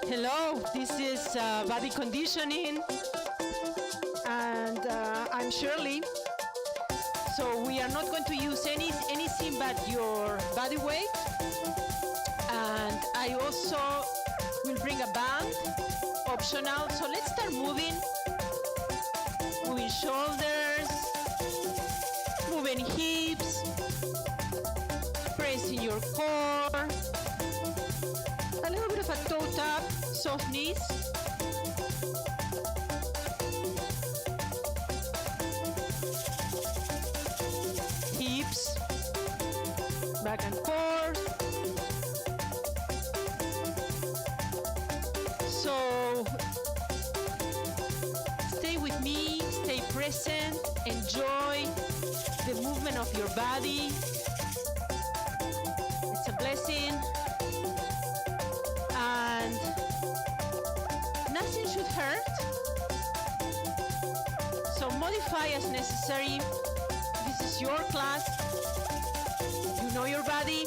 Hello, this is body conditioning, and I'm Shirley. So we are not going to use anything but your body weight, and I also will bring a band, optional. So let's start moving shoulders, moving hips, pressing your core, a little bit of a toe tap, soft knees. Hips, back and forth. So stay with me, stay present, enjoy the movement of your body. It's a blessing, and nothing should hurt. So modify as necessary. This is your class. You know your body.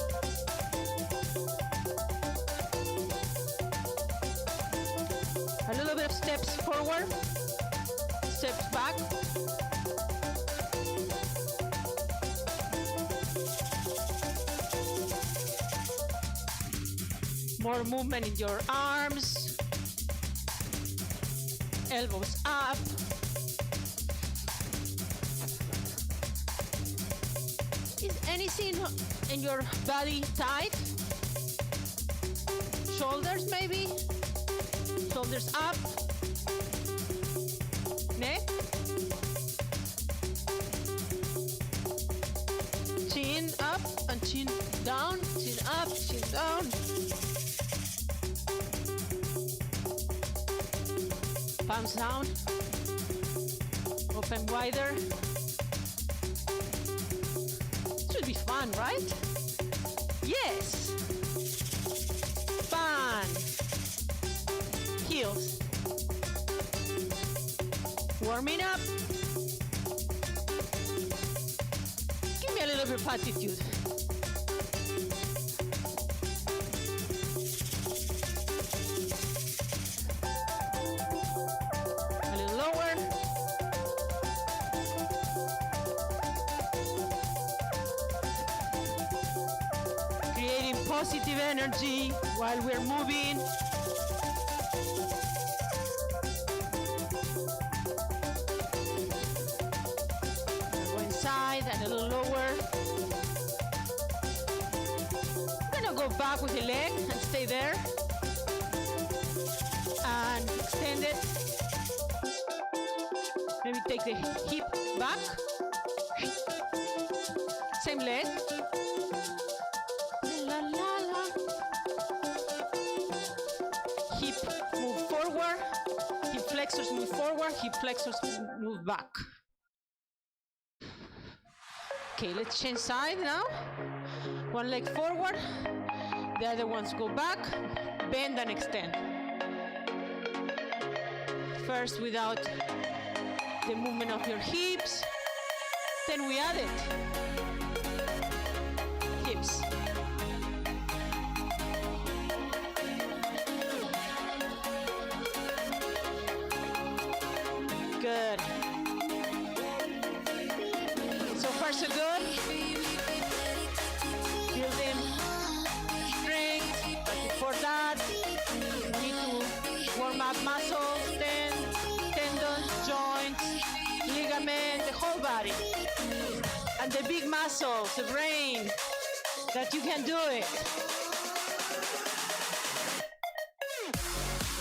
A little bit of steps forward, steps back. More movement in your arms, elbows up. Is anything in your body tight? Shoulders maybe? Shoulders up. Neck. Chin up and chin down. Chin up, chin down. Palms down. Open wider. Should be fun, right? Yes. Fun. Heels. Warming up. Give me a little bit of attitude. A little lower. Creating positive energy while we're moving. Side and a little lower. I'm gonna go back with the leg and stay there. And extend it. Maybe take the hip back. Same leg. La, la, la. Hip move forward. Hip flexors move forward. Hip flexors move back. Okay, let's change side now. One leg forward, the other ones go back, bend and extend. First without the movement of your hips, then we add it. Hips. Good. So far so good. Building strength, but before that, we need to warm up muscles, tendons, joints, ligaments, the whole body. And the big muscles, the brain, that you can do it.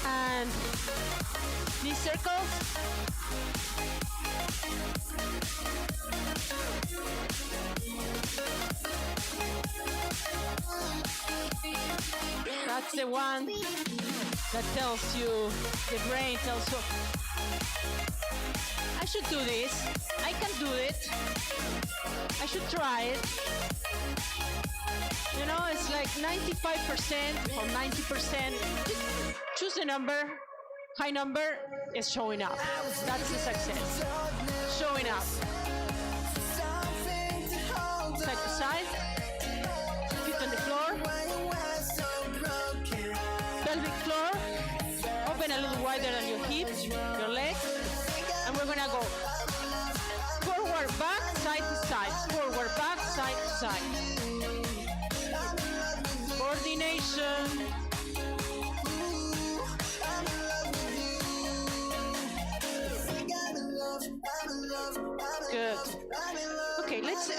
And knee circles. That's the one that tells you, the brain tells you, I should do this, I can do it, I should try it. You know, it's like 95% or 90%. Just choose a number. High number is showing up. That's the success. Showing up. side to side. Feet on the floor. Pelvic floor. Open a little wider than your hips, your legs. And we're gonna go forward, back, side to side. Forward, back, side to side. Coordination. Good. Okay, let's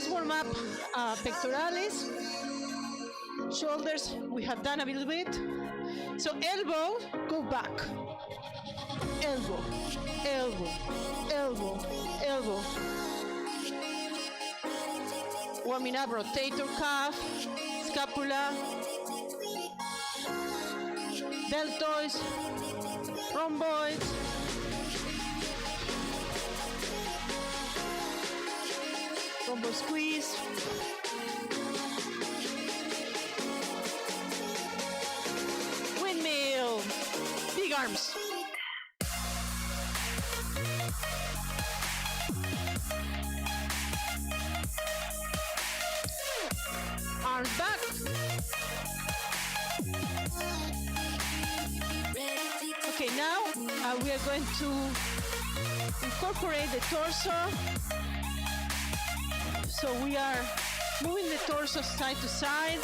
warm up pectoralis, shoulders. We have done a little bit. So elbow, go back. Elbow, elbow, elbow, elbow. Warming up rotator cuff, scapula, deltoids, rhomboids. Rhomboid squeeze. Windmill. Big arms. Arms back. Okay, now we are going to incorporate the torso. So we are moving the torso side to side,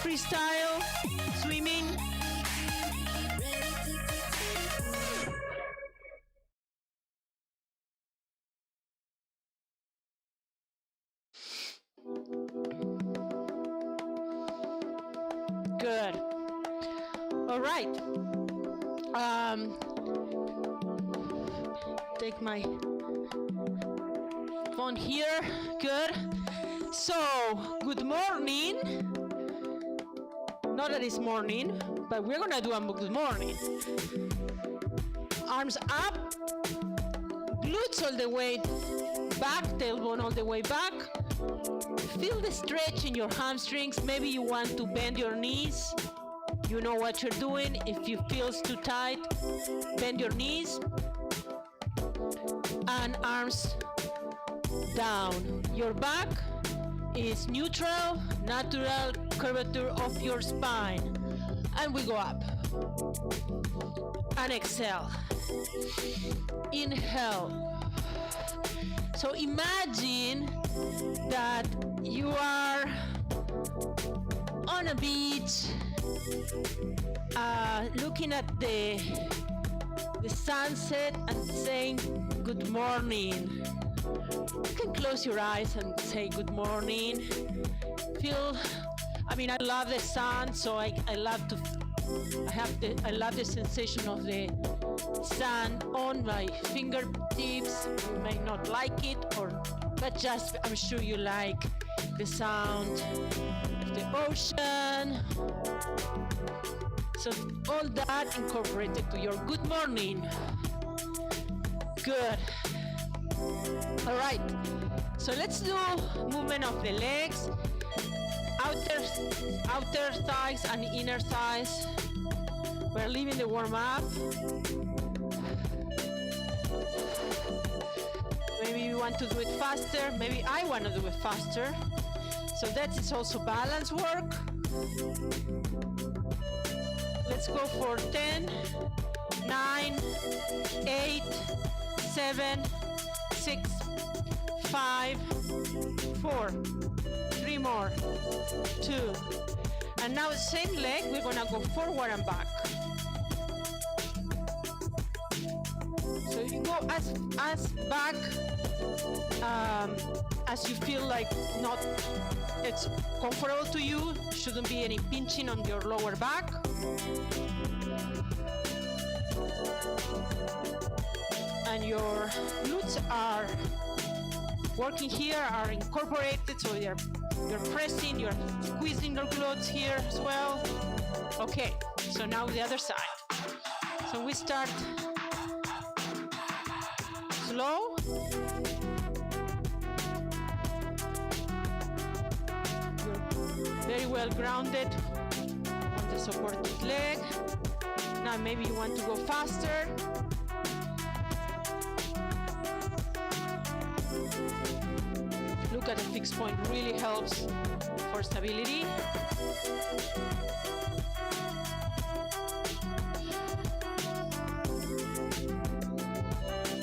freestyle, swimming. Good. All right. Take my phone here. Good. So, good morning. Not that it's morning, but we're gonna do a good morning. Arms up, glutes all the way back, tailbone all the way back. Feel the stretch in your hamstrings. Maybe you want to bend your knees. You know what you're doing. If you feel too tight, bend your knees. And arms down. Your back is neutral, natural curvature of your spine. And we go up. And exhale. Inhale. So imagine that you are on a beach, looking at the sunset and saying good morning. You can close your eyes and say good morning. I love the sun, so I love the sensation of the sun on my fingertips. You may not like it, but I'm sure you like the sound of the ocean. So all that incorporated to your good morning. Good. All right. So let's do movement of the legs, outer thighs and inner thighs. We're leaving the warm up. Maybe you want to do it faster. Maybe I want to do it faster. So that is also balance work. Let's go for 10, 9, 8, 7, 6, 5, 4, 3 more, 2. And now same leg, we're gonna go forward and back. So you go as back as you feel like it's comfortable to you. Shouldn't be any pinching on your lower back. And your glutes are working here, are incorporated, so you're pressing, you're squeezing your glutes here as well. Okay, so now the other side. So we start slow. You're very well grounded on the supported leg. Now maybe you want to go faster. Look at the fixed point, really helps for stability.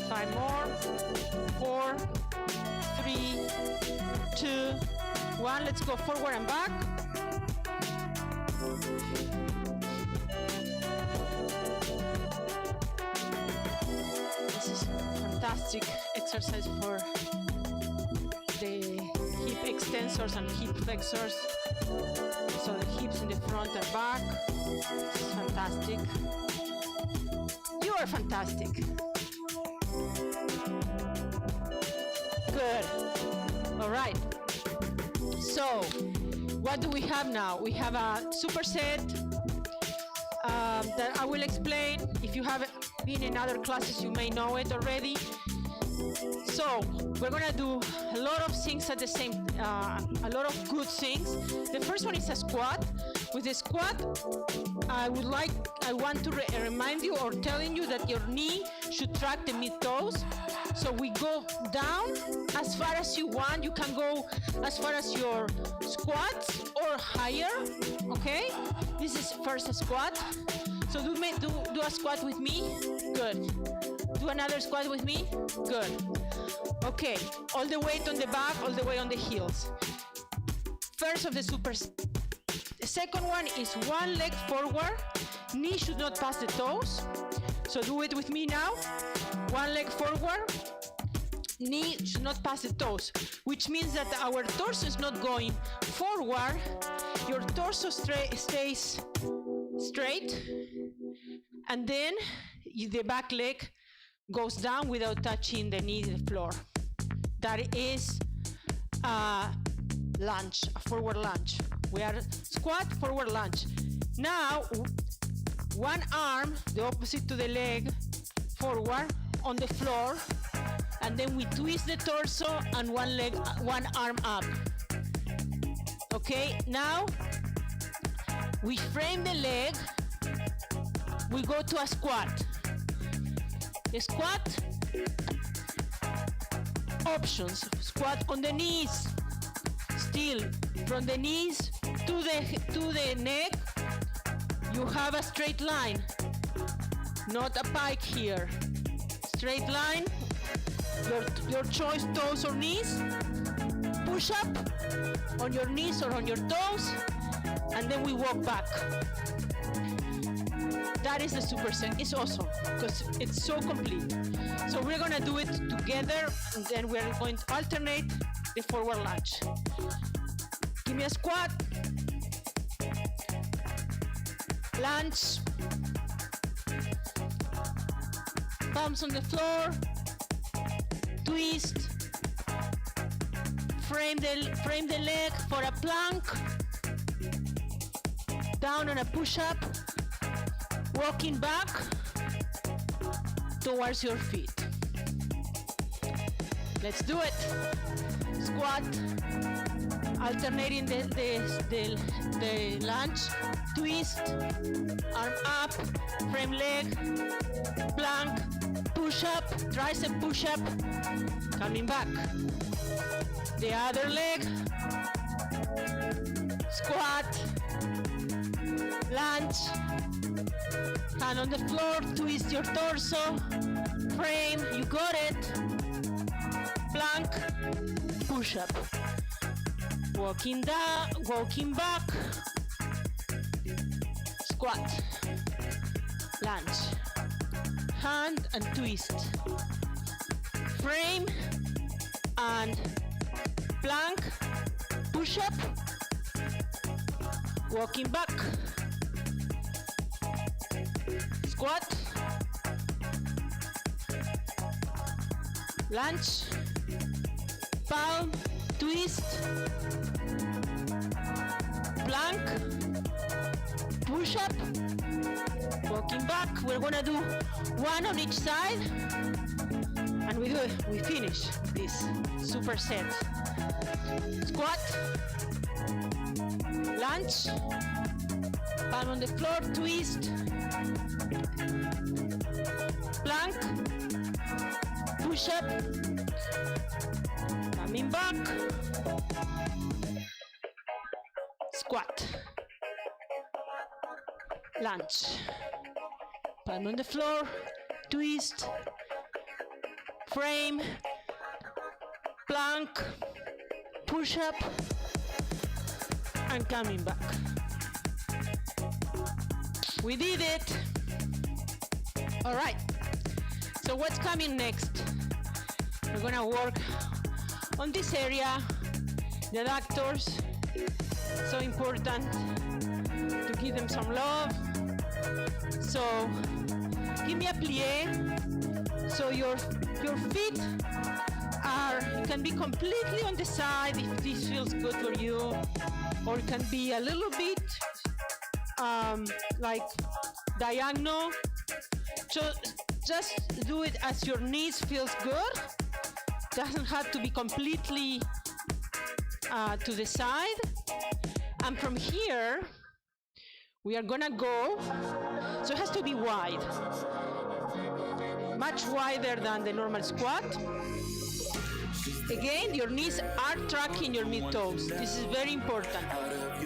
5 more, 4, 3, 2, 1. Let's go forward and back. This is fantastic exercise for the hip extensors and hip flexors. So the hips in the front and back. This is fantastic. You are fantastic. Good. All right. So what do we have now? We have a superset that I will explain. If you haven't been in other classes, you may know it already. So we're gonna do a lot of things at the same, a lot of good things. The first one is a squat. With the squat, I want to remind you or telling you that your knee should track the mid toes. So we go down as far as you want. You can go as far as your squats or higher, okay? This is first a squat. So do a squat with me. Good. Do another squat with me. Good. Okay, all the weight on the back, all the way on the heels. First of the super. The second one is one leg forward. Knee should not pass the toes. So do it with me now. One leg forward. Knee should not pass the toes, which means that our torso is not going forward. Your torso stays straight, and then the back leg goes down without touching the knee, the floor. That is a lunge, a forward lunge. We are squat, forward lunge. Now, one arm, the opposite to the leg, forward on the floor, and then we twist the torso and one arm up. Okay, now we frame the leg, we go to a squat. A squat, options, squat on the knees, still from the knees to the neck, you have a straight line, not a pike here. Straight line, your choice, toes or knees, push up on your knees or on your toes, and then we walk back. That is the superset. It's awesome because it's so complete. So we're gonna do it together, and then we're going to alternate the forward lunge. Give me a squat, lunge, palms on the floor, twist, frame the leg for a plank, down on a push-up, walking back towards your feet. Let's do it. Squat, alternating the lunge, twist, arm up, frame leg, plank, push up, tricep push up, coming back. The other leg, squat, lunge, hand on the floor, twist your torso, frame, you got it, plank, push up, walking down, walking back, squat, lunge, hand and twist, frame and plank, push up, walking back, squat, lunge, palm, twist, plank, push up, walking back. We're gonna do one on each side, and we finish this superset. Squat, lunge, palm on the floor, twist, plank, push up, Coming back. Squat. Lunge. Palm on the floor. Twist. Frame. Plank. Push up. And coming back. We did it. All right. So what's coming next? We're gonna work on this area, the adductors. So important to give them some love. So give me a plie. So your feet can be completely on the side if this feels good for you, or it can be a little bit like diagonal. So just do it as your knees feels good. Doesn't have to be completely to the side. And from here, we are gonna go, so it has to be wide, much wider than the normal squat. Again, your knees are tracking your mid-toes. This is very important.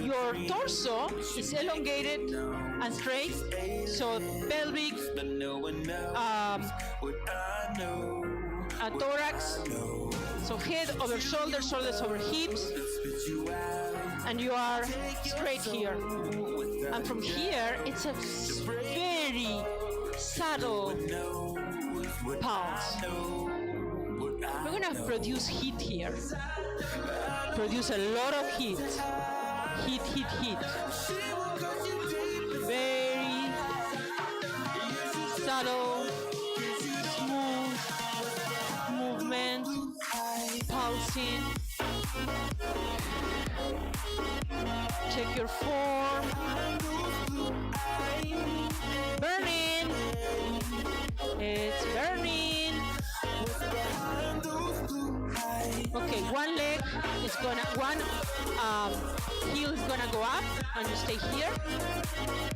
Your torso is elongated and straight, so pelvic, thorax, so head over shoulders, shoulders over hips, and you are straight here. And from here, it's a very subtle pulse. We're gonna produce heat here. Produce a lot of heat. Heat, heat, heat. Very subtle, smooth movement, pulsing. Check your form. Burning. It's burning. Okay, one leg is one heel is gonna go up, and you stay here.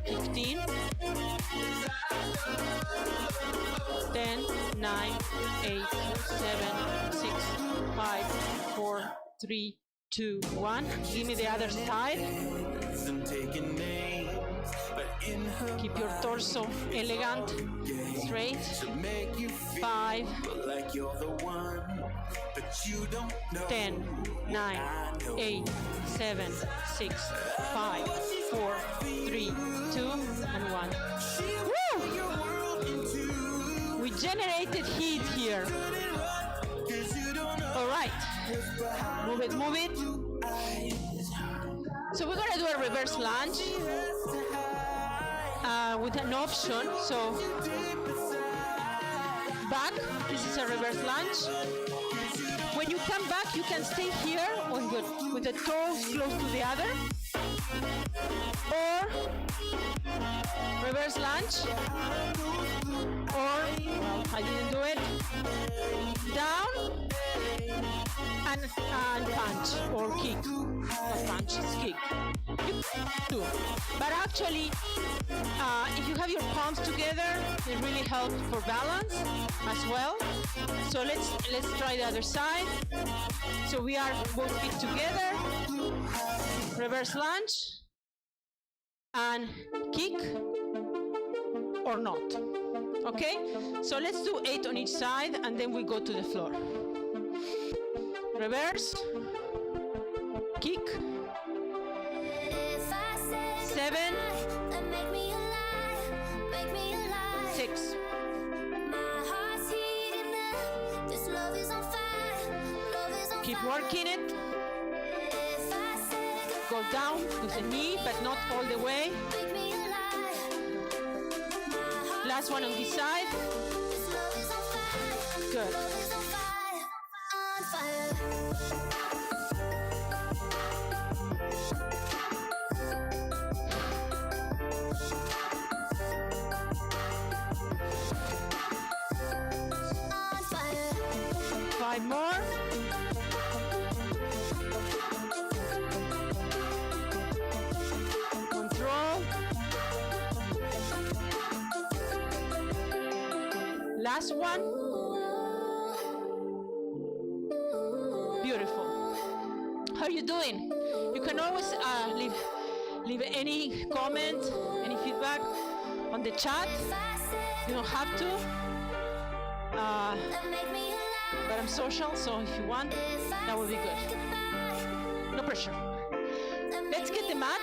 15, 10, 9, 8, 7, 6, 5, 4, 3, 2, 1. Give me the other side. Keep your torso elegant, straight. 5, 10, 9, 8, 7, 6, 5, 4, 3, 2, and 1. Woo! We generated heat here. All right. Move it, move it. So we're gonna do a reverse lunge with an option. So back, this is a reverse lunge. When you come back, you can stay here with the toes close to the other, or reverse lunge, or, well, I didn't do it, down, and punch, or kick, not punch, it's kick. You do. But actually, if you have your palms together, it really helps for balance as well. So let's try the other side. So we are both feet together, reverse lunge, and kick or not. Okay? So let's do 8 on each side, and then we go to the floor. Reverse, kick, 7, 6. Keep working it. Go down with the knee, but not all the way. Last one on this side. Good. 5 more. Control. Last one. Beautiful. can always leave any comment, any feedback on the chat. You don't have to. But I'm social, so if you want, that would be good. No pressure. Let's get the mat.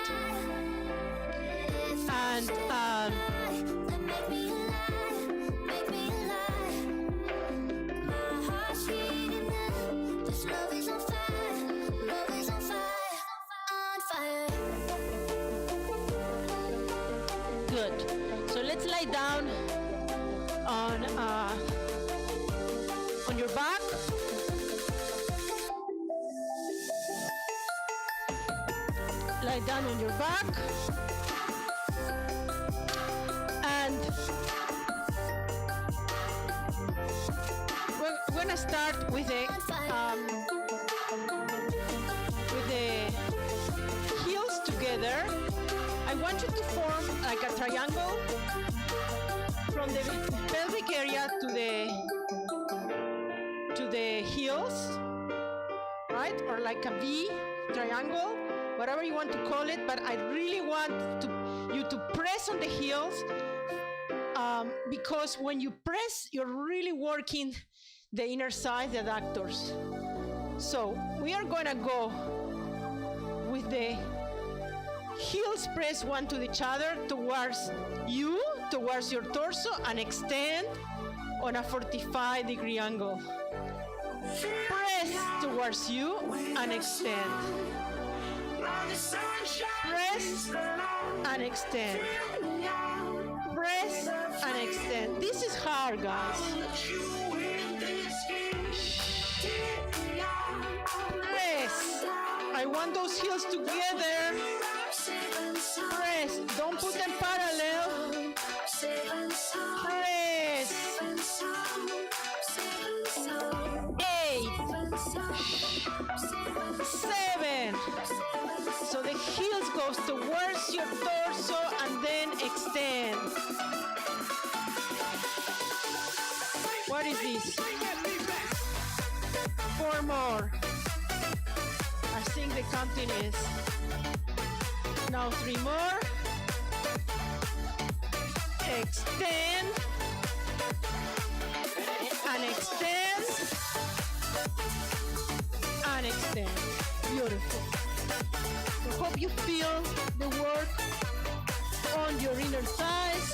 And good. So let's lie down on your back. Lie down on your back. And we're gonna start with the heels together. I want you to form like a triangle from the pelvic area to the heels, right? Or like a V triangle, whatever you want to call it. But I really want you to press on the heels because when you press, you're really working the inner side, the adductors. So we are gonna go with the heels press one to each other towards you, towards your torso, and extend on a 45-degree angle. Press towards you and extend. Press and extend. Press and extend. This is hard, guys. Press. I want those heels together. Press. Don't put them parallel. Press. 8, 7. So the heels goes towards your torso and then extend. What is this? 4 more. I think the counting is now 3 more. Extend and extend and extend. Beautiful. I hope you feel the work on your inner thighs.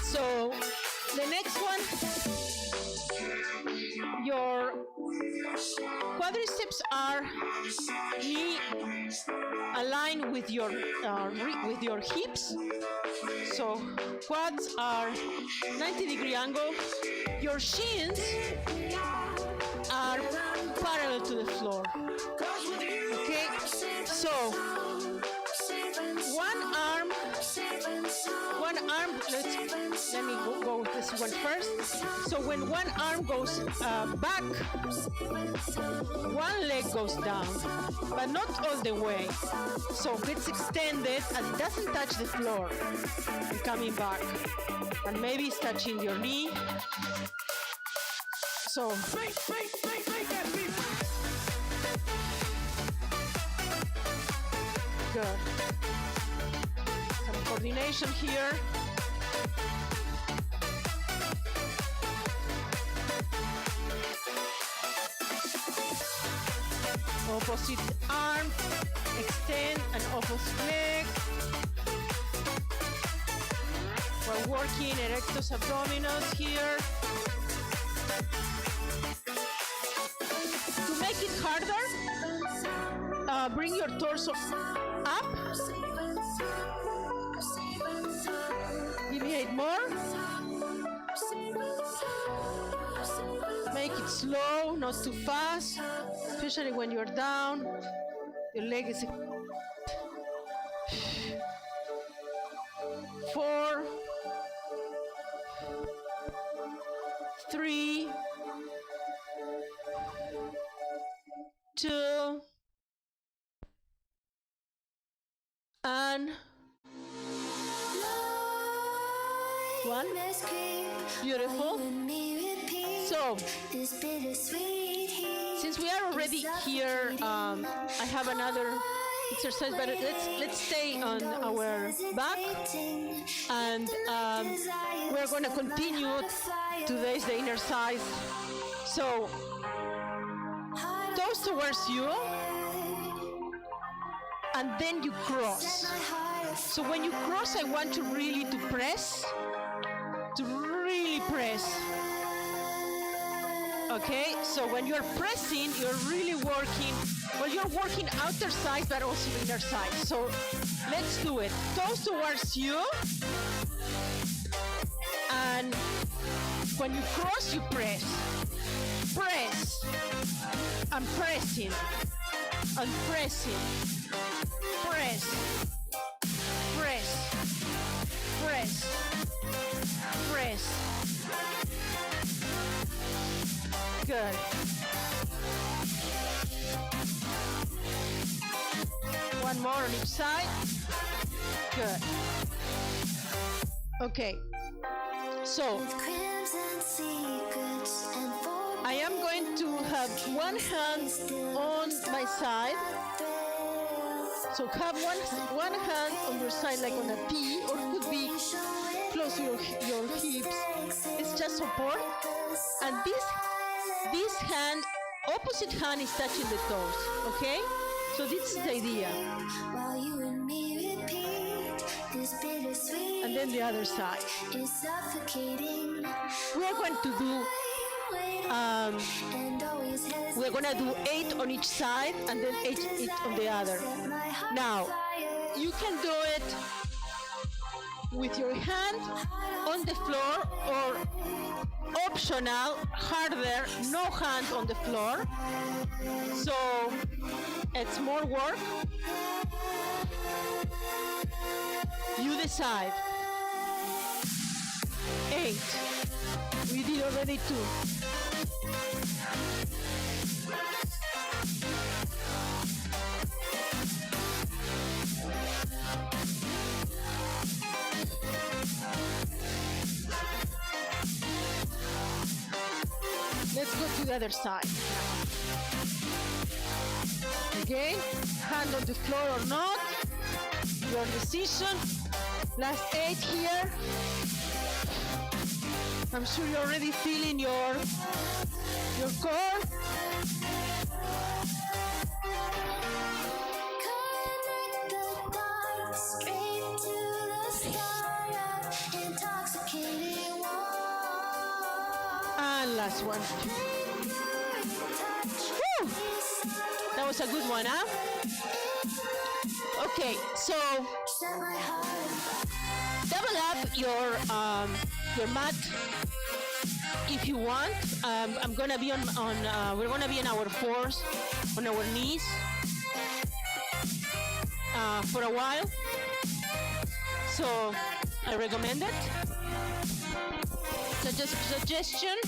So the next one, your quadriceps are knee aligned with your hips. So quads are 90-degree angle. Your shins are parallel to the floor. Okay, so one arm, let me go with this one first. So when one arm goes back, one leg goes down, but not all the way. So it's extended and it doesn't touch the floor. And coming back, and maybe it's touching your knee. So good. Some coordination here. Opposite arm, extend, and opposite leg. We're working erectus abdominis here. To make it harder, bring your torso up. Give me 8 more. Make it slow, not too fast, especially when you're down. Your leg is 4, 3, 2, and 1. Beautiful. So since we are already here, I have another exercise, but let's stay on our back, and we're going to continue today's the inner side. So toes towards you, and then you cross. So when you cross, I want you really to press, to really press. Okay, so when you're pressing, you're really working, well, you're working outer side, but also inner side. So let's do it. Toes towards you. And when you cross, you press. Press. I'm pressing. I'm pressing. Press. Press. Press. Press. Good. One more on each side. Good. Okay. So I am going to have one hand on my side. So have one hand on your side like on a T, or it could be close to your hips. It's just support. And this hand, opposite hand is touching the toes, okay? So this is the idea. And then the other side. We're going to do, we're going to do 8 on each side and then 8 on the other. Now, you can do it with your hand on the floor, or optional, harder, no hand on the floor. So it's more work. You decide. 8. We did already 2. Let's go to the other side. Again, hand on the floor or not, your decision. Last 8 here. I'm sure you're already feeling your core. And last one. Woo! That was a good one, huh? Okay, so double up your mat if you want. I'm gonna be we're gonna be on our fours, on our knees for a while. So I recommend it. So just suggestion.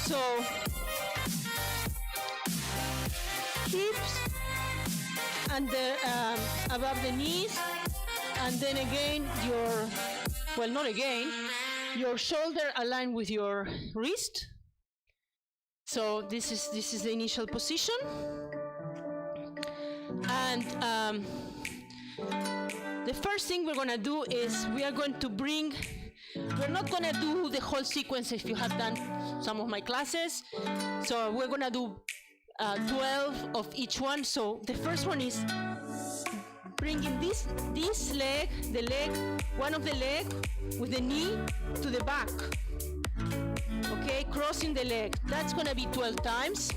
So hips and the above the knees, and then again your shoulder aligned with your wrist. So this is the initial position, and the first thing we're gonna do is we are going to bring. We're not gonna do the whole sequence if you have done some of my classes. So we're gonna do 12 of each one. So the first one is bringing this leg, one of the leg with the knee to the back. Okay, crossing the leg. That's gonna be 12 times.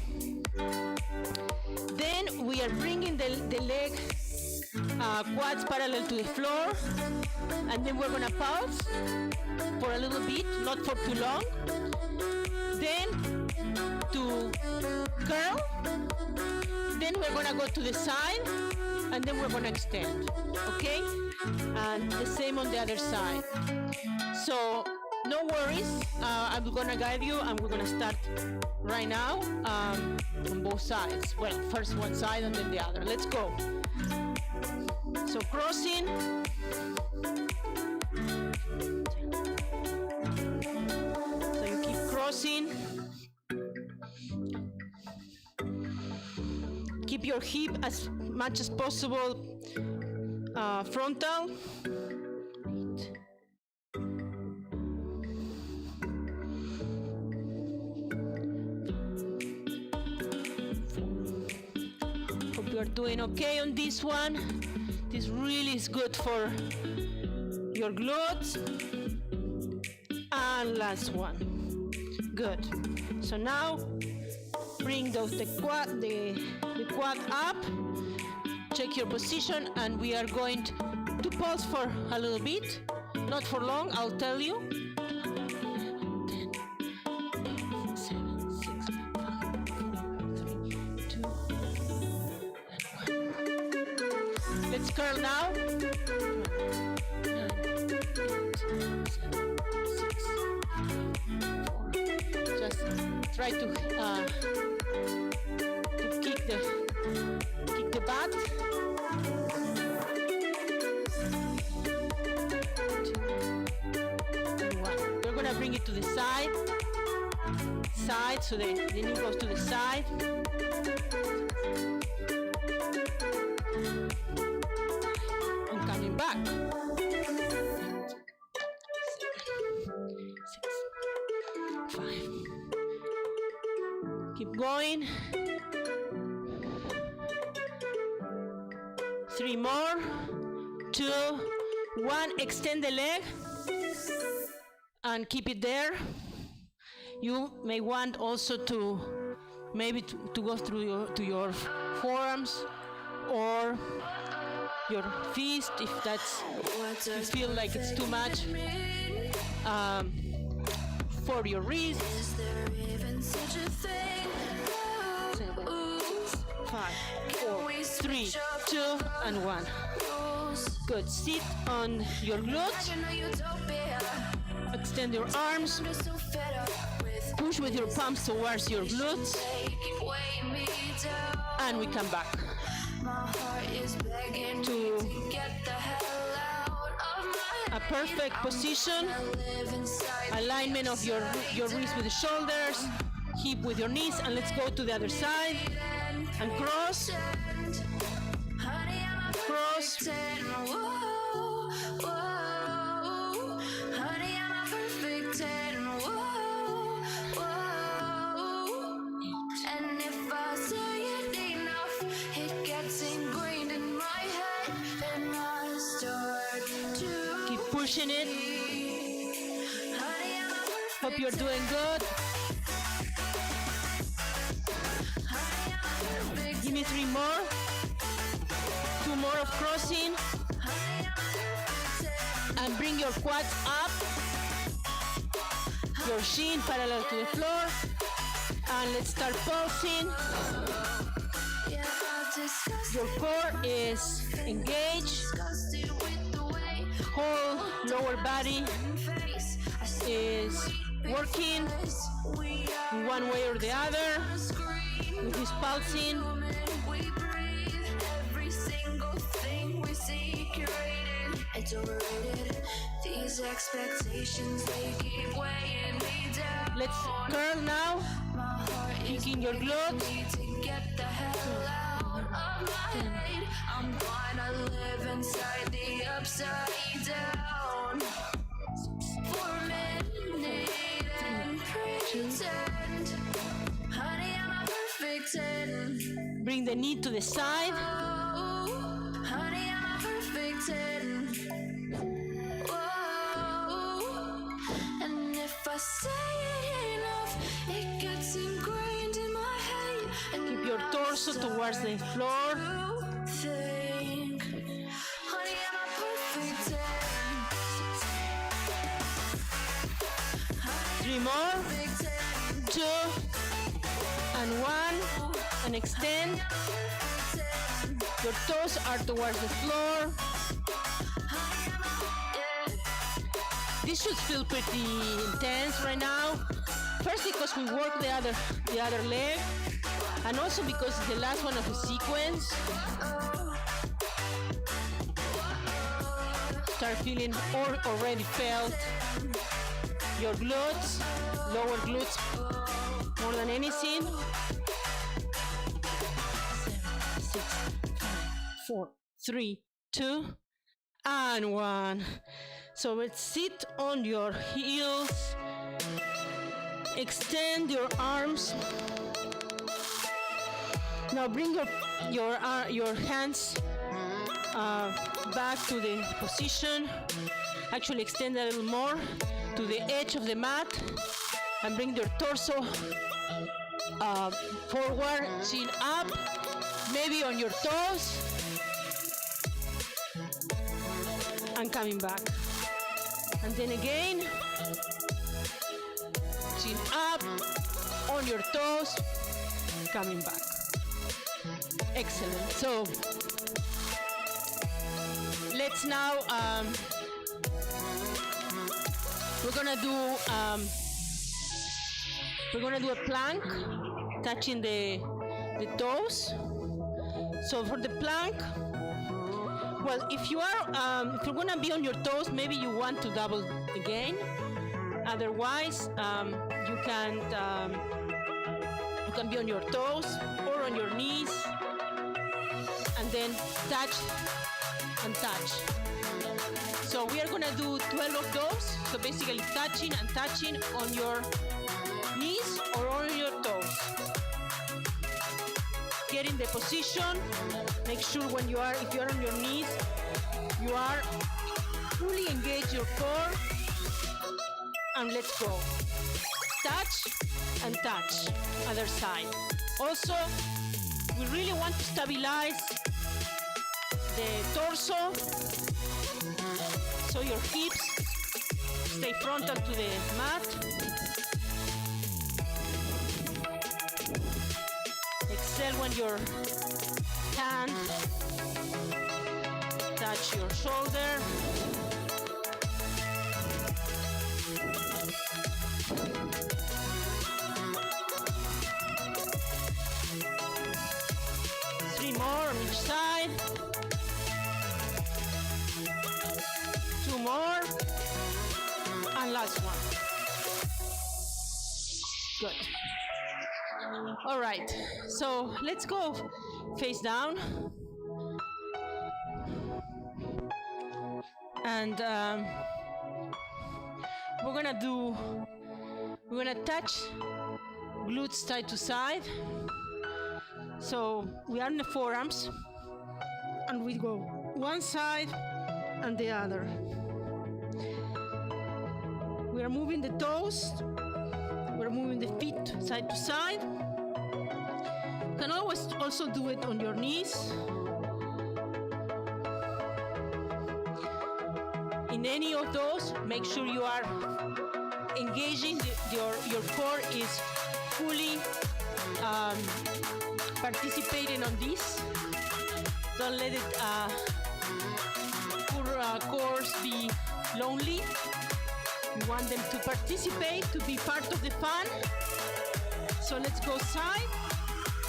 Then we are bringing the leg, quads parallel to the floor, and then we're gonna pause for a little bit, not for too long. Then to curl. Then we're gonna go to the side, and then we're gonna extend. Okay, and the same on the other side. So no worries. I'm gonna guide you, and we're gonna start right now on both sides. Well, first one side and then the other. Let's go. So crossing, crossing. Keep your hip as much as possible frontal. Hope you are doing okay on this one. This really is good for your glutes. And last one. Good. So now bring the quad up. Check your position, and we are going to pause for a little bit. Not for long, I'll tell you. 10, 7, 6, 5, 4, 3, 2, 1. Let's curl now. 9, 8, 7, 6, 5, 4. Just try to kick the butt. 2, 1. We're gonna bring it to the side, so the knee goes to the side. And coming back. 7, 6, 5. Keep going. 3 more. 2, 1. Extend the leg and keep it there. You may want also to maybe to go through to your forearms or your fist if that's you feel like it's too much for your wrists. 7, 5, 4, 3, 2, and 1. Good. Sit on your glutes. Extend your arms. Push with your palms towards your glutes. And we come back to a perfect position. Alignment of your wrist with the shoulders, hip with your knees, and let's go to the other side. And cross. Cross. Pushing it. Hope you're doing good. Give me 3 more. 2 more of crossing. And bring your quads up. Your shin parallel to the floor. And let's start pulsing. Your core is engaged. Whole lower body is working in one way or the other with this pulsing. Let's curl now, kicking your glutes. I'm gonna live inside the upside down for a minute and pretend, honey, I'm a perfect 10. Bring the knee to the side. Oh, honey, I'm a perfect 10. Whoa. And if I say enough, it gets ingrained in my head. And keep your torso towards the floor. Think, honey, I'm a perfect 10. 3 more. 2 and 1. And extend. Your toes are towards the floor. This should feel pretty intense right now. First because we work the other leg, and also because it's the last one of the sequence. Start feeling or already felt your glutes lower glutes more than anything. 7, 6, 5, 4, 3, 2, and 1. So let's sit on your heels. Extend your arms. Now bring your hands back to the position. Actually extend a little more to the edge of the mat and bring your torso forward, chin up, maybe on your toes, and coming back. And then again, chin up, on your toes, coming back. Excellent. So let's now we're gonna do a plank, touching the toes. So for the plank, well, if you're gonna be on your toes, maybe you want to double again. Otherwise, you can be on your toes or on your knees, and then touch and touch. So we are gonna do 12 of those. So basically touching and touching on your knees or on your toes. Get in the position. Make sure if you are on your knees, you are fully engage your core. And let's go. Touch and touch. Other side. Also, we really want to stabilize the torso, so your hips stay frontal to the mat. Exhale when your hand touch your shoulder. Three more on each side. Two more. And last one. Good. All right. So let's go face down. And we're gonna touch glutes side to side. So we are in the forearms, and we go one side and the other. We are moving the toes. We're moving the feet side to side. You can always also do it on your knees. In any of those, make sure you are engaging, your core is fully participating on this. Don't let it poor cores be lonely. You want them to participate, to be part of the fun. So let's go side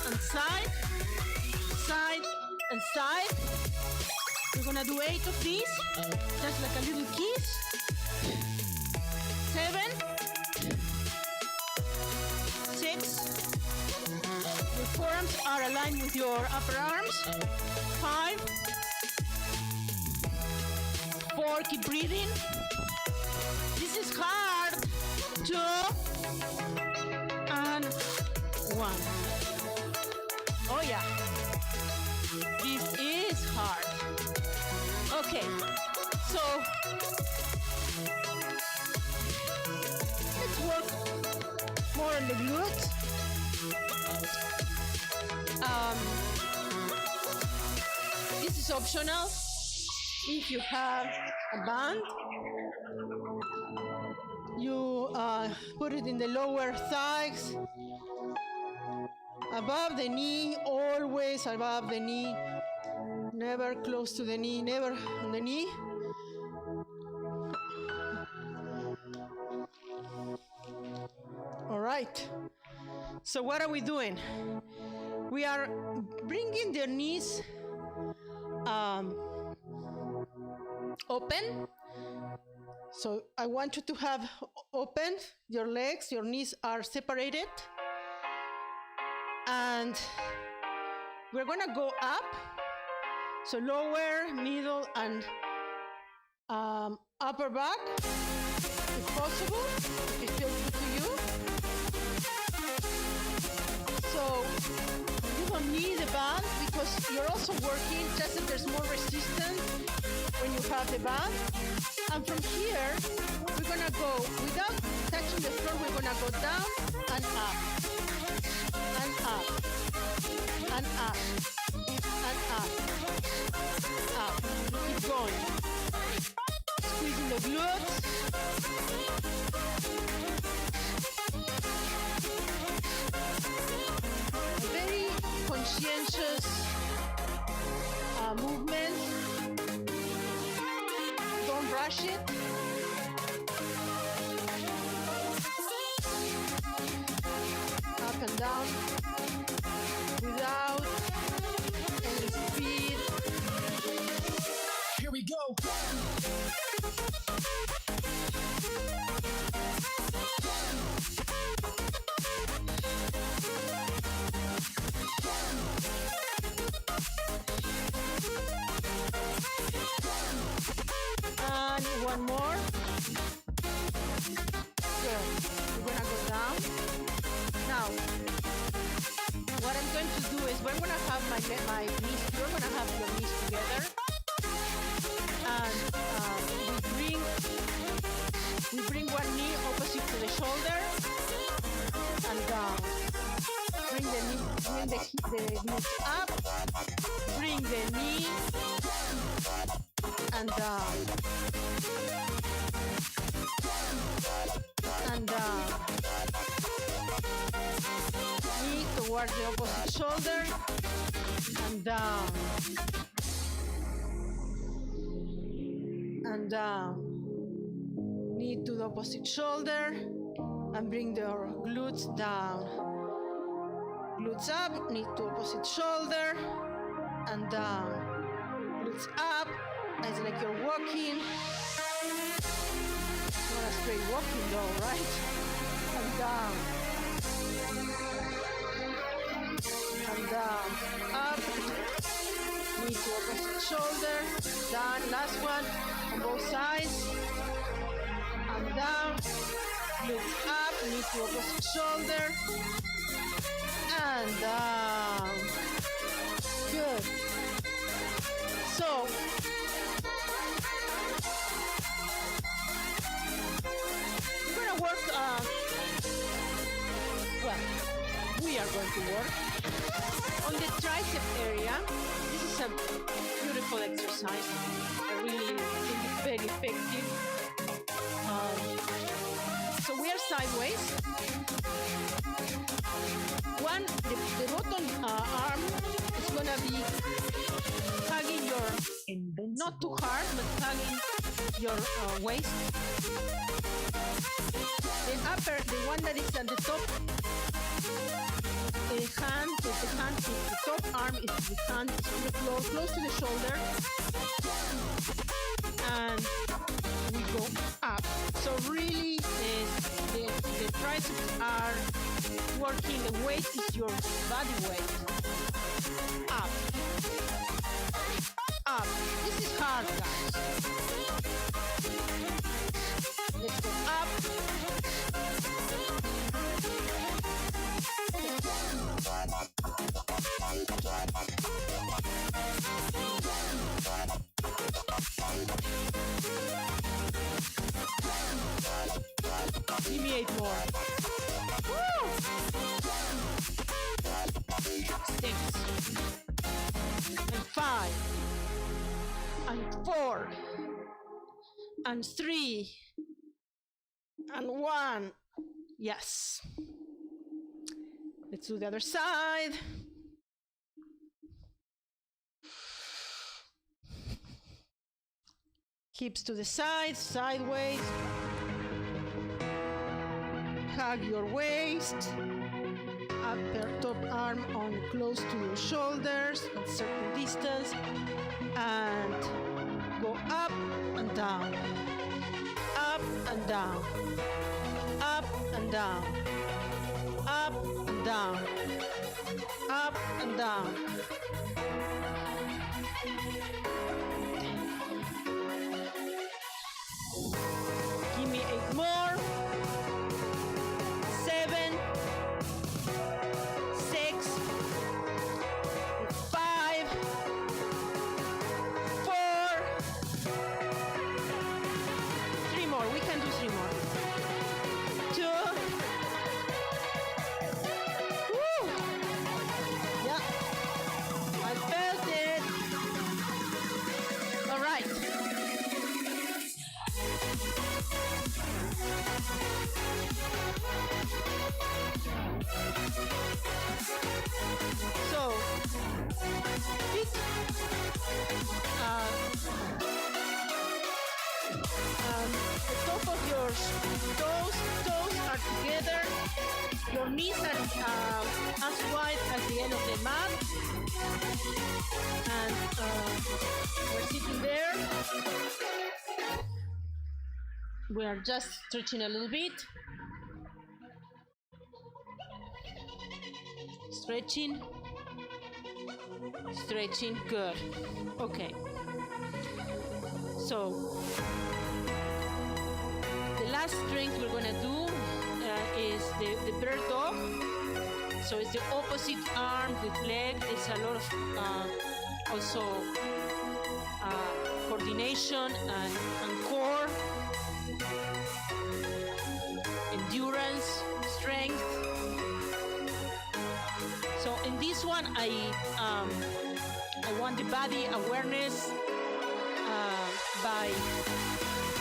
and side, side and side. We're gonna do 8 of these, just like a little kiss. 7, 6. Your forearms are aligned with your upper arms. 5, 4. Keep breathing. This is hard. 2 and 1. Oh yeah. This is hard. Okay. So let's work more on the glutes. This is optional. If you have a band, you put it in the lower thighs, above the knee, always above the knee, never close to the knee, never on the knee. All right. So what are we doing? We are bringing the knees open. So I want you to have open your legs, your knees are separated. And we're gonna go up. So lower, middle, and upper back, if possible, if it feels good to you. So you don't need a band because you're also working, just that there's more resistance when you have the band. And from here, we're gonna go, without touching the floor, we're gonna go down and up, and up, and up, and up, up. Keep going. Squeezing the glutes. A very conscientious movement. Don't rush it. Up and down without any speed. Here we go. And one more. Good. We're gonna go down. Now, what I'm going to do is we're gonna have my knees. You're gonna have your knees together, and we bring one knee opposite to the shoulder, and down. Bring the knees up. Bring the knee and down. And down. Knee towards the opposite shoulder and down. And down. Knee to the opposite shoulder and bring your glutes down. Glutes up, knee to opposite shoulder and down. Glutes up, it's like you're walking. Not a straight walking though, right? And down. And down. Up. Knee to opposite shoulder. Down. Last one. On both sides. And down. Glutes up. Knee to opposite shoulder. And down. Good. So, we're going to work, we are going to work on the tricep area. This is a beautiful exercise. I really think it's very effective. So we are sideways. The bottom arm is going to be hugging your, not too hard, but hugging your waist. The one that is at the top, the top arm is the hand on the floor, close to the shoulder, and we go up. So really, the triceps are working. The weight is your body weight. Up, up. This is hard, guys. Let's go up. Give me 8 more. Woo! 6 and 5 and 4 and 3 and 1. Yes. Let's do the other side. Hips to the side, sideways. Hug your waist. Upper top arm on close to your shoulders at certain distance. And go up and down. Up and down. down, up and down, up and down. Give me 8 more. 7, 6, 5, 4, 3 more. We can do 3 more. 2. Woo! Yeah, I felt it. All right. So, feet, the top of your toes are together. Your knees are as wide as the end of the mat. And we're sitting there. We are just stretching a little bit. Stretching. Stretching, good. Okay. So, the last strength we're gonna do is the bird dog. So it's the opposite arm with leg. It's a lot of also coordination and core, endurance, strength. So in this one, I want the body awareness by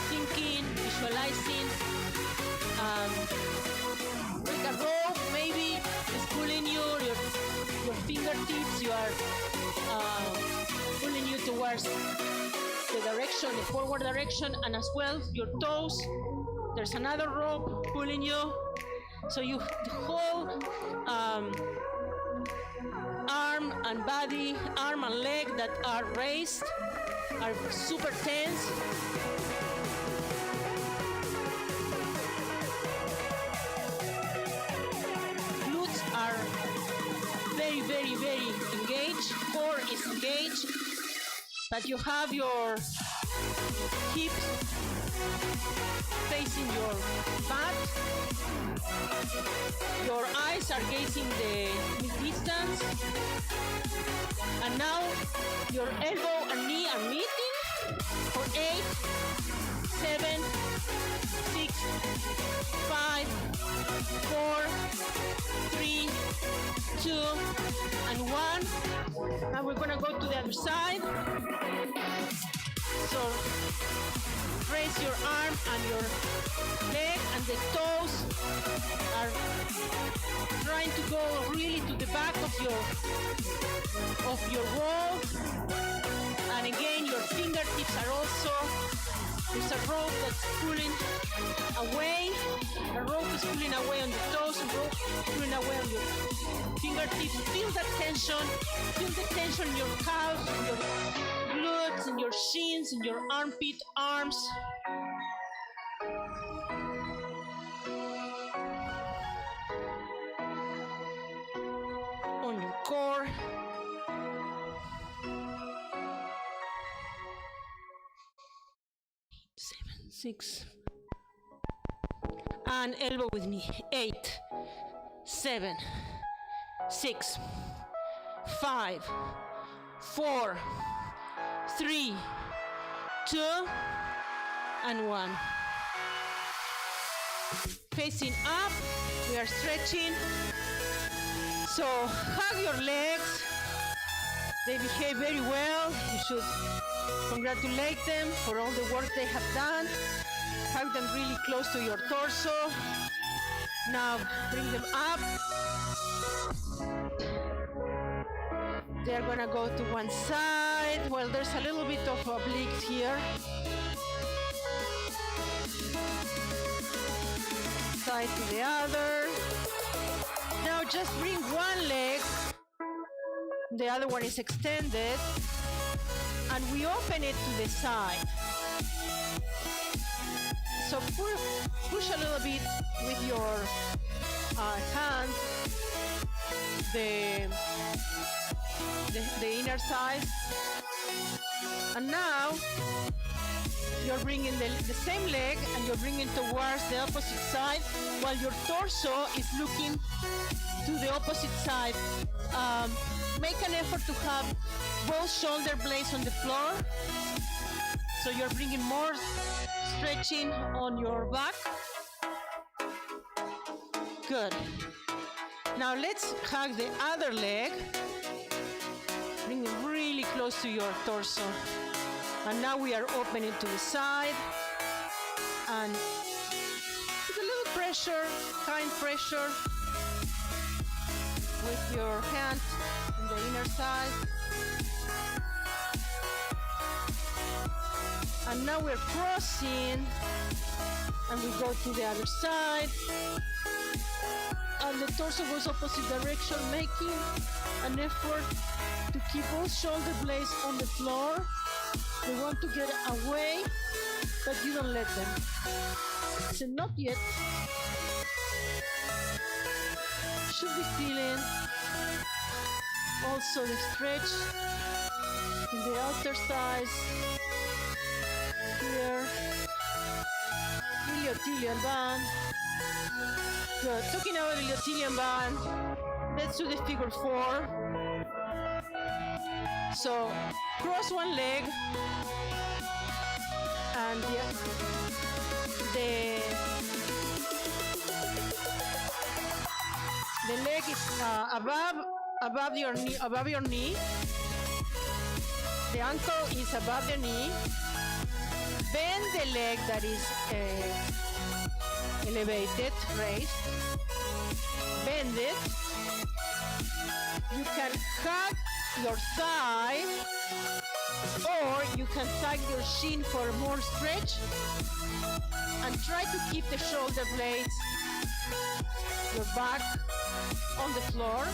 thinking, visualizing. Like a rope, maybe is pulling you. Your fingertips, you are pulling you towards the direction, the forward direction, and as well your toes. There's another rope pulling you. So you the whole arm and body, arm and leg that are raised are super tense. Glutes are very, very, very engaged. Core is engaged, but you have your hips facing your butt. Your eyes are gazing the mid-distance. And now your elbow and knee are meeting for 8, 7, 6, 5, 4, 3, 2, and 1. And we're gonna go to the other side. So raise your arm and your leg, and the toes are trying to go really to the back of your wall. And again, your fingertips are also, there's a rope that's pulling away. A rope is pulling away on the toes, and rope pulling away on your fingertips. Feel that tension. Feel the tension in your calves, in your glutes, in your shins, in your armpit, arms. On your core. Seven, 6. And elbow with knee. 8, 7, 6, 5, 4, 3, 2, and 1. Facing up, we are stretching. So hug your legs. They behave very well. You should congratulate them for all the work they have done. Hug them really close to your torso. Now bring them up. They're gonna go to one side. Well, there's a little bit of obliques here. Side to the other. Now just bring one leg. The other one is extended. And we open it to the side. So push a little bit with your hand the inner thighs, and now you're bringing the same leg and you're bringing towards the opposite side while your torso is looking to the opposite side. Make an effort to have both shoulder blades on the floor, so you're bringing more stretching on your back. Good. Now let's hug the other leg. Bring it really close to your torso. And now we are opening to the side. And with a little pressure, kind pressure, with your hand on the inner side. And now we're crossing, and we go to the other side. And the torso goes opposite direction, making an effort to keep both shoulder blades on the floor. They want to get away, but you don't let them. So not yet. Should be feeling also the stretch in the outer thighs. Here, iliotibial band. Good. Talking about the iliotibial band, let's do the figure 4. So cross one leg, and the leg is above your knee. The ankle is above the knee. Bend the leg that is elevated, raised. Bend it. You can hug your thigh, or you can tug your shin for more stretch, and try to keep the shoulder blades, your back on the floor.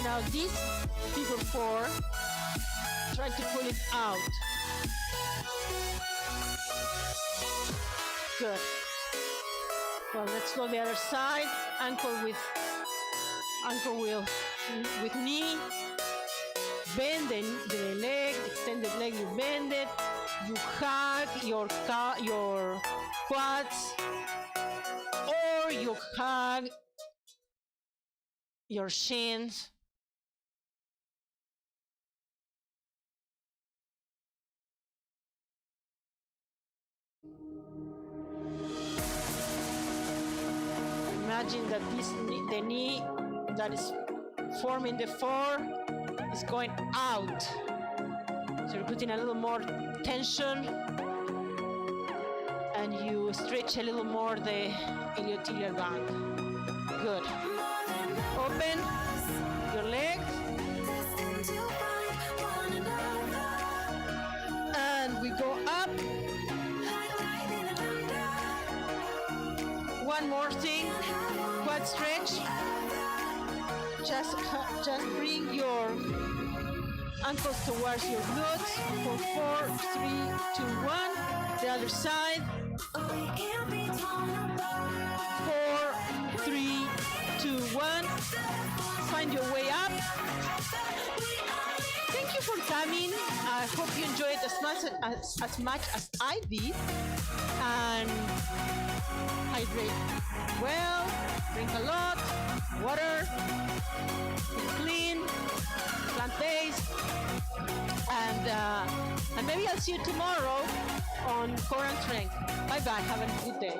Now this figure 4, try to pull it out. Good. Well, let's go the other side. Ankle with knee. Bend the leg, extend the leg, you bend it. You hug your quads, or you hug your shins. Imagine that the knee that is forming the 4 is going out. So you're putting a little more tension, and you stretch a little more the iliotibial band. Good. Open your legs. And we go up. One more thing, quad stretch. Just bring your ankles towards your glutes for 4, 3, 2, 1. The other side. 4, 3, 2, 1. Find your way up. Thank you for coming. I hope you enjoyed as much as I did. And hydrate well, drink a lot, water, be clean, plant-based, and maybe I'll see you tomorrow on Core and Strength. Bye-bye, have a good day.